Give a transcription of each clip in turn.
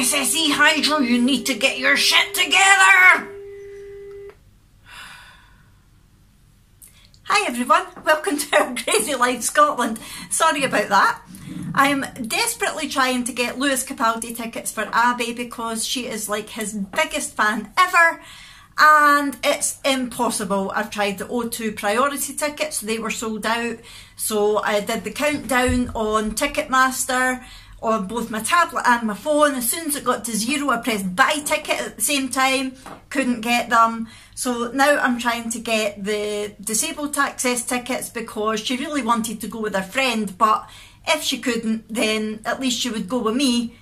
SSE Hydro, you need to get your shit together! Hi everyone, welcome to our Crazy Life Scotland. Sorry about that. I'm desperately trying to get Lewis Capaldi tickets for Abby because she is like his biggest fan ever, and it's impossible. I've tried the O2 priority tickets, they were sold out, so I did the countdown on Ticketmaster on both my tablet and my phone. As soon as it got to 0, I pressed buy ticket at the same time, couldn't get them. So now I'm trying to get the disabled access tickets because she really wanted to go with her friend, but if she couldn't, then at least she would go with me.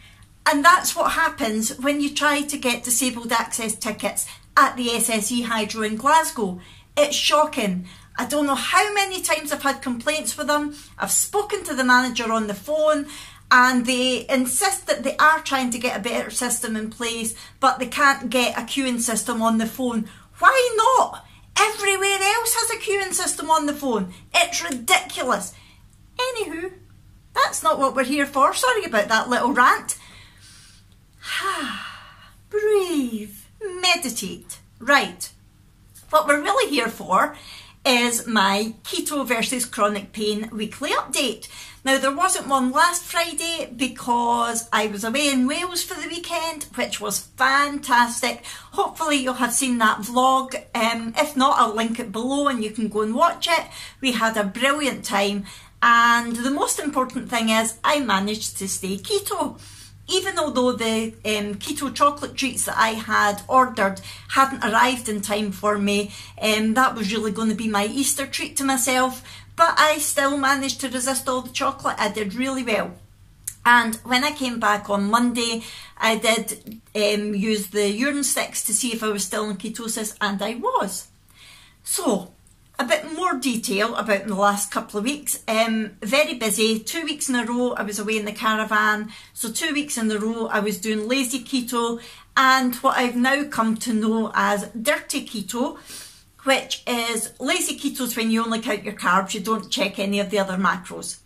And that's what happens when you try to get disabled access tickets at the SSE Hydro in Glasgow. It's shocking. I don't know how many times I've had complaints with them. I've spoken to the manager on the phone, and they insist that they are trying to get a better system in place, but they can't get a queuing system on the phone. Why not? Everywhere else has a queuing system on the phone. It's ridiculous. Anywho, that's not what we're here for. Sorry about that little rant. Breathe. Meditate. Right. What we're really here for is my keto versus chronic pain weekly update. Now, there wasn't one last Friday because I was away in Wales for the weekend, which was fantastic. Hopefully you'll have seen that vlog. If not, I'll link it below and you can go and watch it. We had a brilliant time, and the most important thing is I managed to stay keto. Even although the keto chocolate treats that I had ordered hadn't arrived in time for me, that was really going to be my Easter treat to myself, but I still managed to resist all the chocolate. I did really well. And when I came back on Monday, I did use the urine sticks to see if I was still in ketosis, and I was. So, a bit more detail about the last couple of weeks. Very busy. 2 weeks in a row I was away in the caravan. So 2 weeks in a row I was doing lazy keto and what I've now come to know as dirty keto, which is lazy ketos when you only count your carbs, you don't check any of the other macros.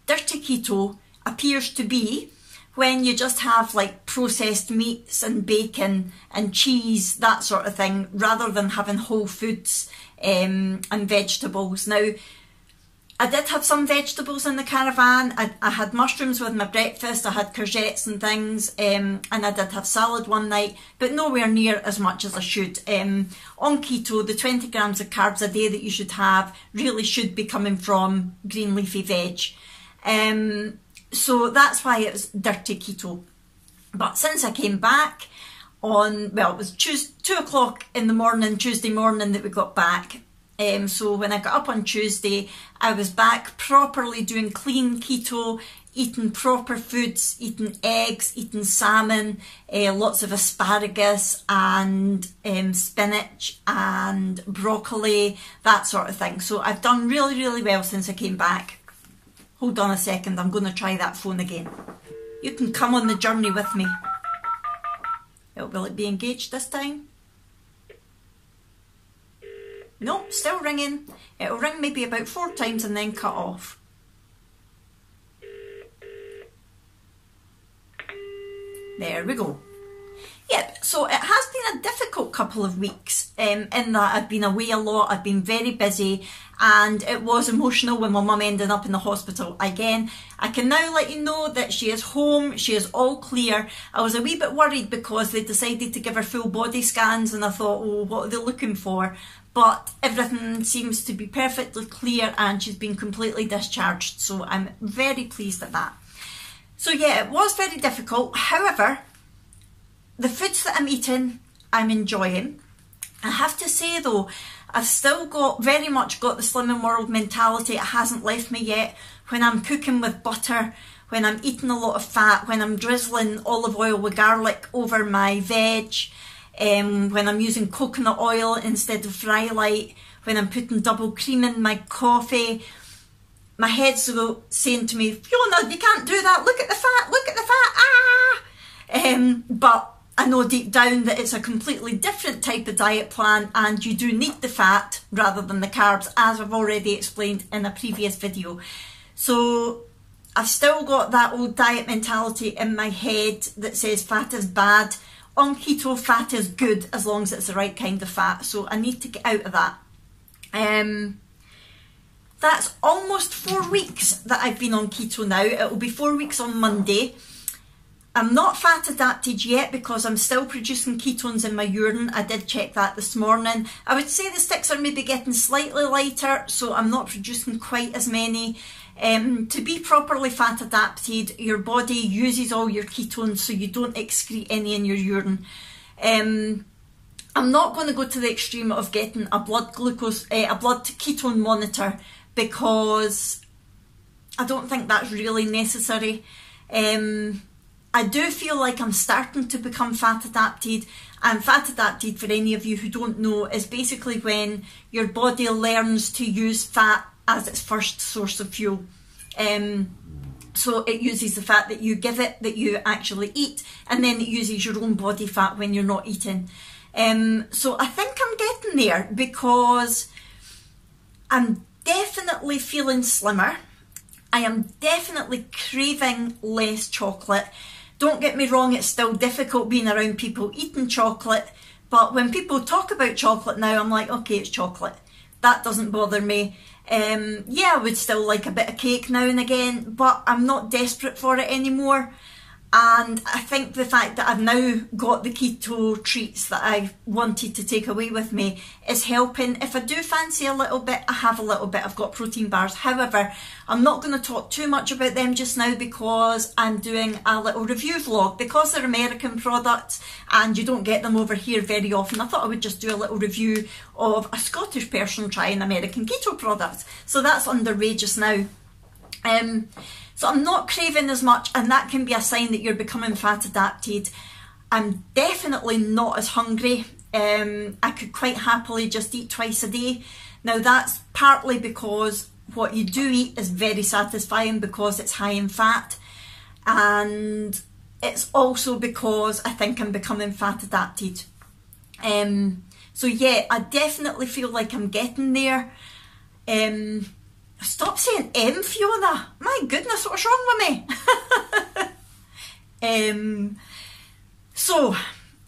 Dirty keto appears to be when you just have like processed meats and bacon and cheese, that sort of thing, rather than having whole foods and vegetables. Now, I did have some vegetables in the caravan. I had mushrooms with my breakfast, I had courgettes and things, and I did have salad one night, but nowhere near as much as I should. On keto, the 20 grams of carbs a day that you should have really should be coming from green leafy veg. So that's why it was dirty keto. But since I came back on, well, it was 2 o'clock in the morning, Tuesday morning that we got back. So when I got up on Tuesday, I was back properly doing clean keto, eating proper foods, eating eggs, eating salmon, lots of asparagus and spinach and broccoli, that sort of thing. So I've done really, really well since I came back. Hold on a second, I'm going to try that phone again. You can come on the journey with me. Will it be engaged this time? Nope, still ringing. It'll ring maybe about 4 times and then cut off. There we go. Yep, so it has been a difficult couple of weeks in that I've been away a lot, I've been very busy, and it was emotional when my mum ended up in the hospital again. I can now let you know that she is home, she is all clear. I was a wee bit worried because they decided to give her full body scans and I thought, oh, what are they looking for? But everything seems to be perfectly clear and she's been completely discharged, so I'm very pleased at that. So yeah, it was very difficult. However, the foods that I'm eating, I'm enjoying. I have to say though, I've still very much got the Slimming World mentality. It hasn't left me yet. When I'm cooking with butter, when I'm eating a lot of fat, when I'm drizzling olive oil with garlic over my veg, when I'm using coconut oil instead of fry light, when I'm putting double cream in my coffee, my head's saying to me, Fiona, you can't do that, look at the fat, look at the fat, but I know deep down that it's a completely different type of diet plan and you do need the fat rather than the carbs, as I've already explained in a previous video. So I've still got that old diet mentality in my head that says fat is bad. On keto, fat is good as long as it's the right kind of fat. So I need to get out of that. That's almost 4 weeks that I've been on keto now. It will be 4 weeks on Monday. I'm not fat adapted yet because I'm still producing ketones in my urine. I did check that this morning. I would say the sticks are maybe getting slightly lighter, so I'm not producing quite as many. To be properly fat adapted, your body uses all your ketones so you don't excrete any in your urine. I'm not going to go to the extreme of getting a blood ketone monitor because I don't think that's really necessary. I do feel like I'm starting to become fat adapted, and fat adapted, for any of you who don't know, is basically when your body learns to use fat as its first source of fuel. So it uses the fat that you give it, that you actually eat, and then it uses your own body fat when you're not eating. So I think I'm getting there because I'm definitely feeling slimmer. I am definitely craving less chocolate. Don't get me wrong, it's still difficult being around people eating chocolate, but when people talk about chocolate now, I'm like, okay, it's chocolate. That doesn't bother me. Yeah, I would still like a bit of cake now and again, but I'm not desperate for it anymore. And I think the fact that I've now got the keto treats that I wanted to take away with me is helping. If I do fancy a little bit, I have a little bit. I've got protein bars. However, I'm not going to talk too much about them just now because I'm doing a little review vlog. Because they're American products and you don't get them over here very often, I thought I would just do a little review of a Scottish person trying American keto products. So that's underway just now. So I'm not craving as much, and that can be a sign that you're becoming fat adapted. I'm definitely not as hungry. I could quite happily just eat twice a day. Now that's partly because what you do eat is very satisfying because it's high in fat, and it's also because I think I'm becoming fat adapted. So yeah, I definitely feel like I'm getting there. Stop saying Fiona. My goodness, what's wrong with me? So,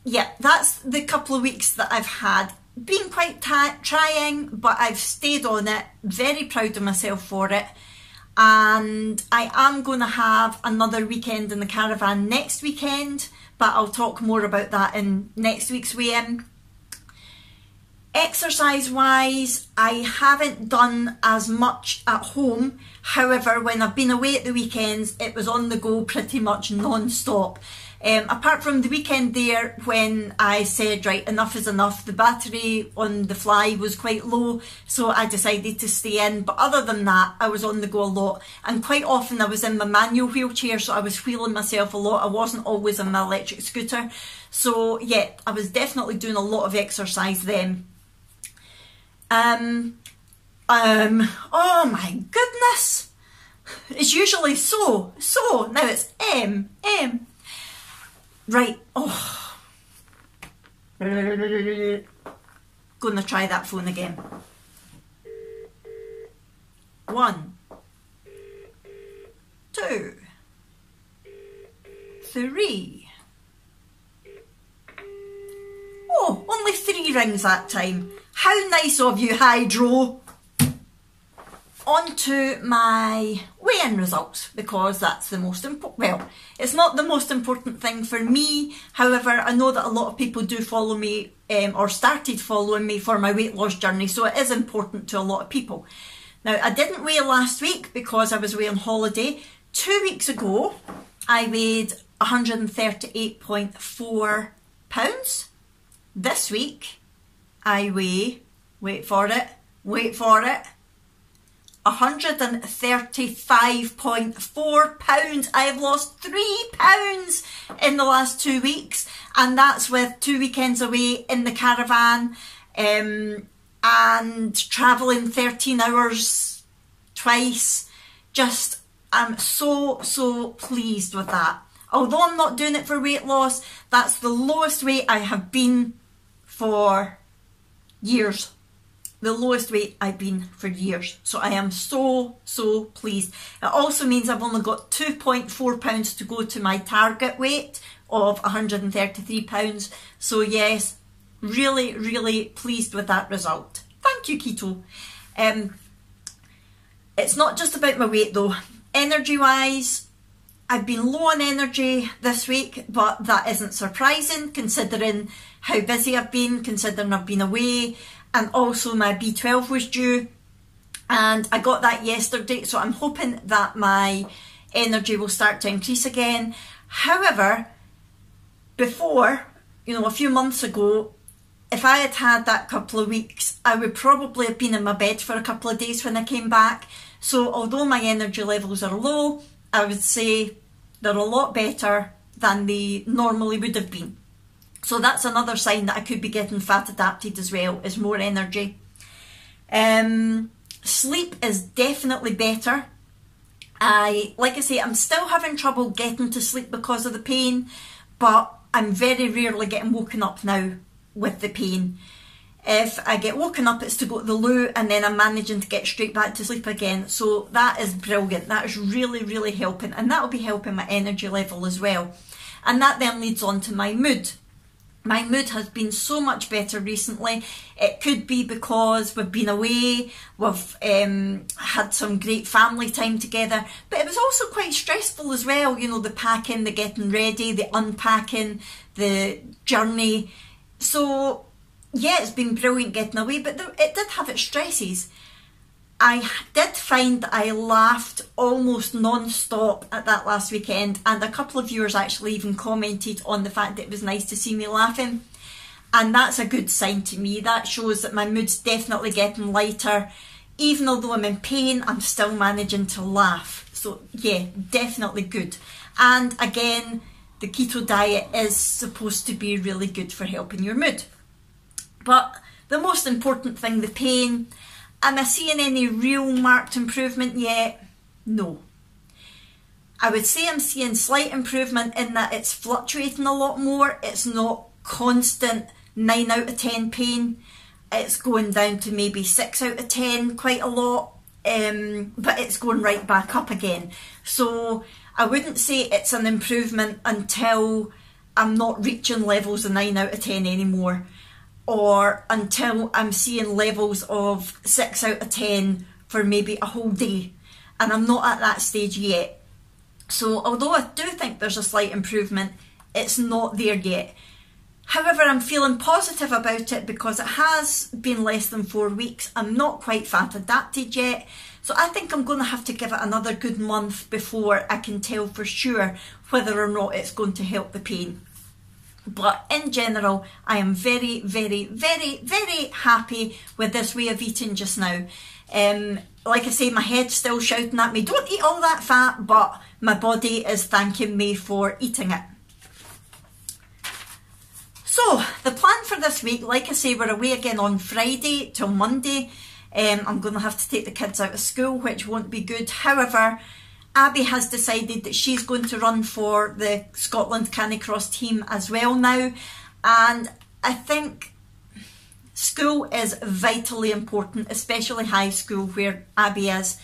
yeah, that's the couple of weeks that I've had. Been quite trying, but I've stayed on it. Very proud of myself for it. And I am going to have another weekend in the caravan next weekend, but I'll talk more about that in next week's weigh-in. Exercise wise, I haven't done as much at home. However, when I've been away at the weekends, it was on the go pretty much non-stop. Apart from the weekend there when I said, right, enough is enough, the battery on the Fly was quite low, so I decided to stay in. But other than that, I was on the go a lot, and quite often I was in my manual wheelchair, so I was wheeling myself a lot. I wasn't always on my electric scooter. So yeah, I was definitely doing a lot of exercise then. Oh my goodness, it's usually so, now it's right, oh, gonna try that phone again. 1, 2, 3. Oh, only 3 rings that time. How nice of you, Hydro. On to my weigh-in results, because that's the most important. Well, it's not the most important thing for me. However, I know that a lot of people do follow me or started following me for my weight loss journey, so it is important to a lot of people. Now, I didn't weigh last week because I was away on holiday. 2 weeks ago, I weighed 138.4 pounds. This week, I weigh, wait for it, 135.4 pounds. I have lost 3 pounds in the last 2 weeks, and that's with 2 weekends away in the caravan and travelling 13 hours twice. Just, I'm so pleased with that. Although I'm not doing it for weight loss, that's the lowest weight I have been for years. the lowest weight I've been for years. So I am so pleased. It also means I've only got 2.4 pounds to go to my target weight of 133 pounds. So yes, really pleased with that result. Thank you, Keto. It's not just about my weight though. Energy wise, I've been low on energy this week, but that isn't surprising considering how busy I've been, considering I've been away, and also my B12 was due, and I got that yesterday, so I'm hoping that my energy will start to increase again. However, before, a few months ago, if I had had that couple of weeks, I would probably have been in my bed for a couple of days when I came back. So although my energy levels are low, I would say they're a lot better than they normally would have been. So that's another sign that I could be getting fat adapted as well, is more energy. Sleep is definitely better. Like I say, I'm still having trouble getting to sleep because of the pain, but I'm very rarely getting woken up now with the pain. If I get woken up, it's to go to the loo, and then I'm managing to get straight back to sleep again. So that is brilliant. That is really helping, and that will be helping my energy level as well. And that then leads on to my mood. My mood has been so much better recently. It could be because we've been away, we've had some great family time together, but it was also quite stressful as well. The packing, the getting ready, the unpacking, the journey. So yeah, it's been brilliant getting away, but it did have its stresses. I did find that I laughed almost non-stop at that last weekend, and a couple of viewers actually even commented on the fact that it was nice to see me laughing, and that's a good sign to me. That shows that my mood's definitely getting lighter. Even although I'm in pain, I'm still managing to laugh. So yeah, definitely good. And again, the keto diet is supposed to be really good for helping your mood. But the most important thing, the pain, am I seeing any real marked improvement yet? No. I would say I'm seeing slight improvement in that it's fluctuating a lot more. It's not constant 9 out of 10 pain. It's going down to maybe 6 out of 10 quite a lot, but it's going right back up again. So I wouldn't say it's an improvement until I'm not reaching levels of 9 out of 10 anymore, or until I'm seeing levels of 6 out of 10 for maybe a whole day, and I'm not at that stage yet. So although I do think there's a slight improvement, it's not there yet. However, I'm feeling positive about it because it has been less than 4 weeks. I'm not quite fat adapted yet, so I think I'm going to have to give it another good month before I can tell for sure whether or not it's going to help the pain. But in general, I am very happy with this way of eating just now. Like I say, my head's still shouting at me, don't eat all that fat, but my body is thanking me for eating it. So the plan for this week, like I say, we're away again on Friday till Monday. I'm going to have to take the kids out of school, which won't be good. However, Abby has decided that she's going to run for the Scotland Canicross team as well now, and I think school is vitally important, especially high school where Abby is.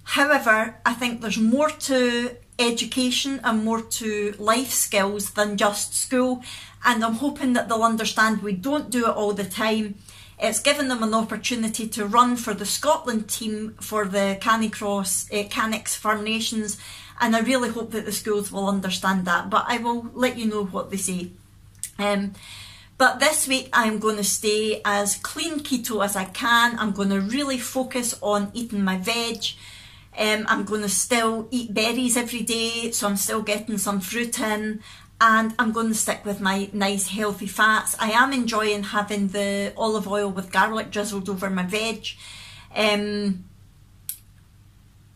However, I think there's more to education and more to life skills than just school, and I'm hoping that they'll understand we don't do it all the time. It's given them an opportunity to run for the Scotland team for the Canicross, Canics for Nations, and I really hope that the schools will understand that, but I will let you know what they say. But this week I'm going to stay as clean keto as I can. I'm going to really focus on eating my veg. I'm going to still eat berries every day, so I'm still getting some fruit in. And I'm going to stick with my nice healthy fats. I am enjoying having the olive oil with garlic drizzled over my veg. And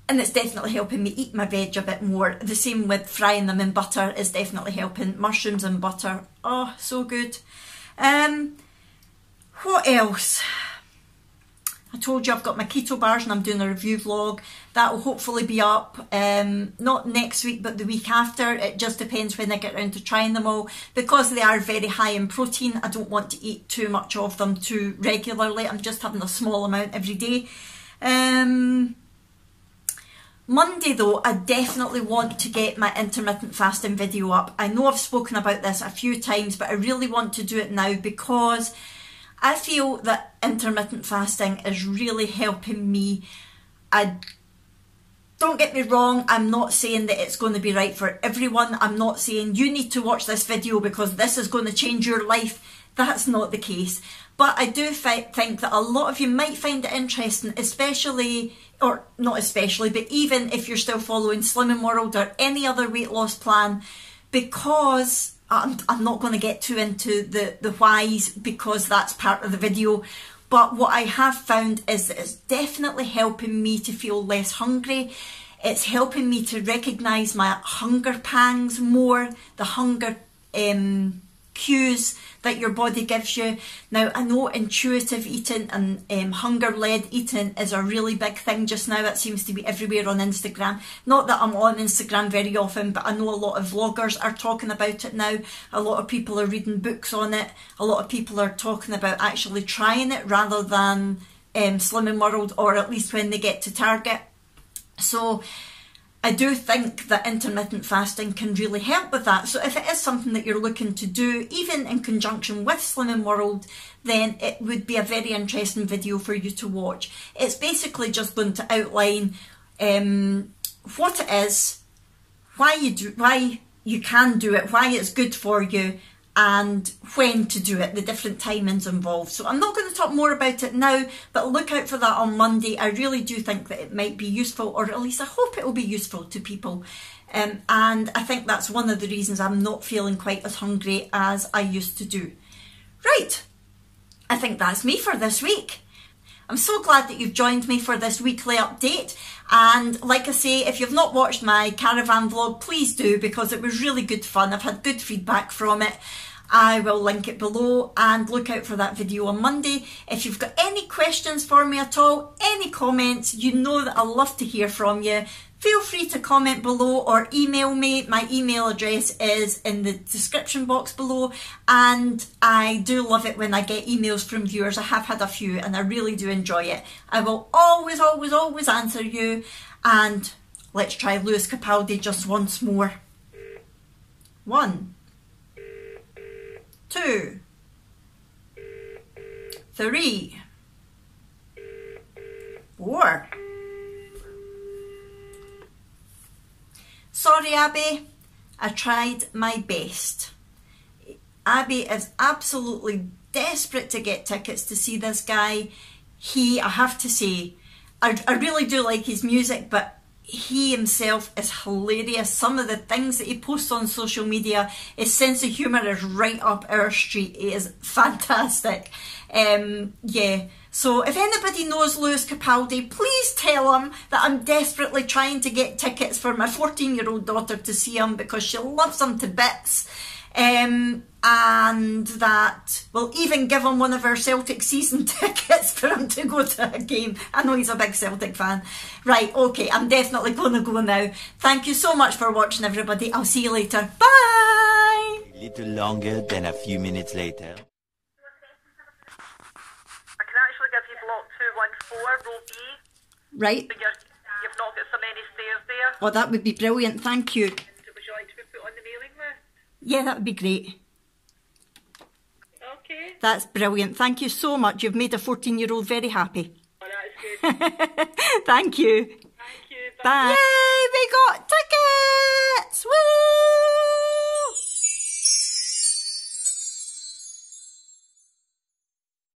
it's definitely helping me eat my veg a bit more. The same with frying them in butter is definitely helping. Mushrooms and butter, oh, so good. What else? I told you I've got my keto bars and I'm doing a review vlog. That will hopefully be up, not next week, but the week after. It just depends when I get around to trying them all. Because they are very high in protein, I don't want to eat too much of them too regularly. I'm just having a small amount every day. Monday though, I definitely want to get my intermittent fasting video up. I know I've spoken about this a few times, but I really want to do it now because I feel that intermittent fasting is really helping me. Don't get me wrong, I'm not saying that it's going to be right for everyone. I'm not saying you need to watch this video because this is going to change your life. That's not the case. But I do think that a lot of you might find it interesting, especially, or not especially, but even if you're still following Slimming World or any other weight loss plan, because I'm not going to get too into the whys because that's part of the video. But what I have found is that it's definitely helping me to feel less hungry. It's helping me to recognise my hunger pangs more, the hunger cues that your body gives you. Now, I know intuitive eating and hunger-led eating is a really big thing just now. It seems to be everywhere on Instagram. Not that I'm on Instagram very often, but I know a lot of vloggers are talking about it now. A lot of people are reading books on it. A lot of people are talking about actually trying it rather than Slimming World, or at least when they get to Target. So I do think that intermittent fasting can really help with that. So if it is something that you're looking to do, even in conjunction with Slimming World, then it would be a very interesting video for you to watch. It's basically just going to outline what it is, why you can do it, why it's good for you, and when to do it, the different timings involved. So I'm not going to talk more about it now, but look out for that on Monday. I really do think that it might be useful, or at least I hope it will be useful to people. And I think that's one of the reasons I'm not feeling quite as hungry as I used to do. Right, I think that's me for this week. I'm so glad that you've joined me for this weekly update. And like I say, if you've not watched my caravan vlog, please do, because it was really good fun. I've had good feedback from it. I will link it below, and look out for that video on Monday. If you've got any questions for me at all, any comments, you know that I love to hear from you. Feel free to comment below or email me. My email address is in the description box below, and I do love it when I get emails from viewers. I have had a few and I really do enjoy it. I will always, always, always answer you. And let's try Lewis Capaldi just once more. 1, 2, 3, 4. Sorry, Abby, I tried my best. Abby is absolutely desperate to get tickets to see this guy. I have to say, I really do like his music, but he himself is hilarious. Some of the things that he posts on social media, his sense of humour is right up our street. He is fantastic. Yeah, so if anybody knows Lewis Capaldi, please tell him that I'm desperately trying to get tickets for my 14-year-old daughter to see him because she loves him to bits. And that we'll even give him one of our Celtic season tickets for him to go to a game. I know he's a big Celtic fan. Right, okay, I'm definitely going to go now. Thank you so much for watching, everybody. I'll see you later. Bye! A little longer than a few minutes later. I can actually give you block 214, row B. Right. But you've not got so many stairs there. Oh, that would be brilliant. Thank you. Would you like to be put on the mailing list? Yeah, that would be great. Okay. That's brilliant. Thank you so much. You've made a 14-year-old very happy. Oh, that's good. Thank you. Thank you. Bye. Yay!